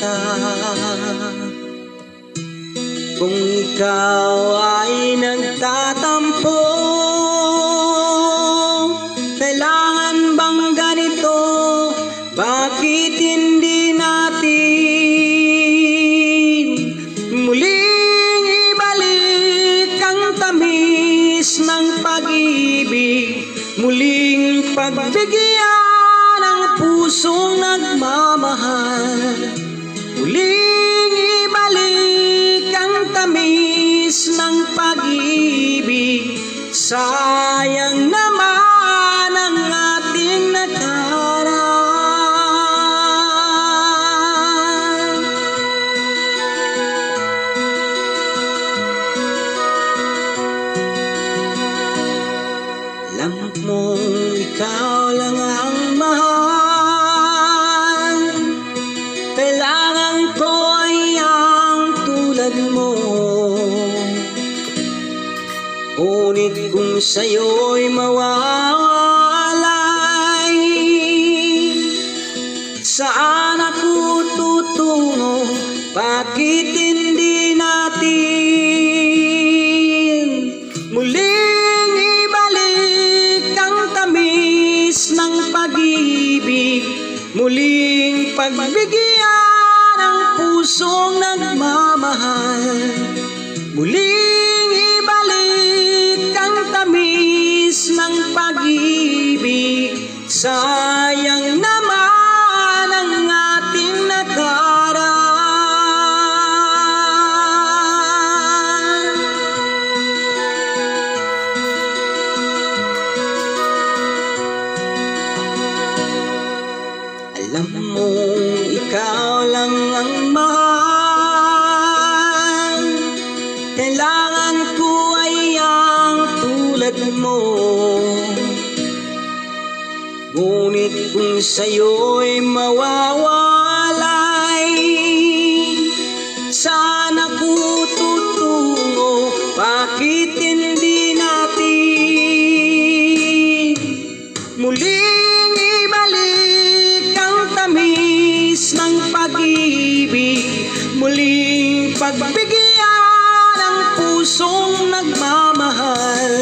kita. Kung ikaw ay nagtatampo, kailangan bang ganito? Bakit hindi natin muling ibalik ang tamis ng pag-ibig, muling pagbigyan ang pusong nagmamahal, muling ibalik ang tamis ng pag-ibig. Sayang naman ang ating nakaraan. Alam mong ikaw lang ang mahal, kailangan ko ay ang tulad mo. Ngunit kung sa'yo'y mawawalay, saan ako tutungo? Bakit hindi natin muling ibalik ang tamis ng pag-ibig, muling pagbigyan ang pusong nagmamahal, muling ibalik ang tamis ng pag-ibig. Sayang naman ang ating nakaraan. Alam mong ikaw lang ang mahal, kailangan ko ay ang tulad mo. Ngunit kung sa'yo'y mawawalay, saan ako tutungo? Bakit hindi natin muling ibalik ang tamis ng pag-ibig, muling pagbigyan ang pusong nagmamahal,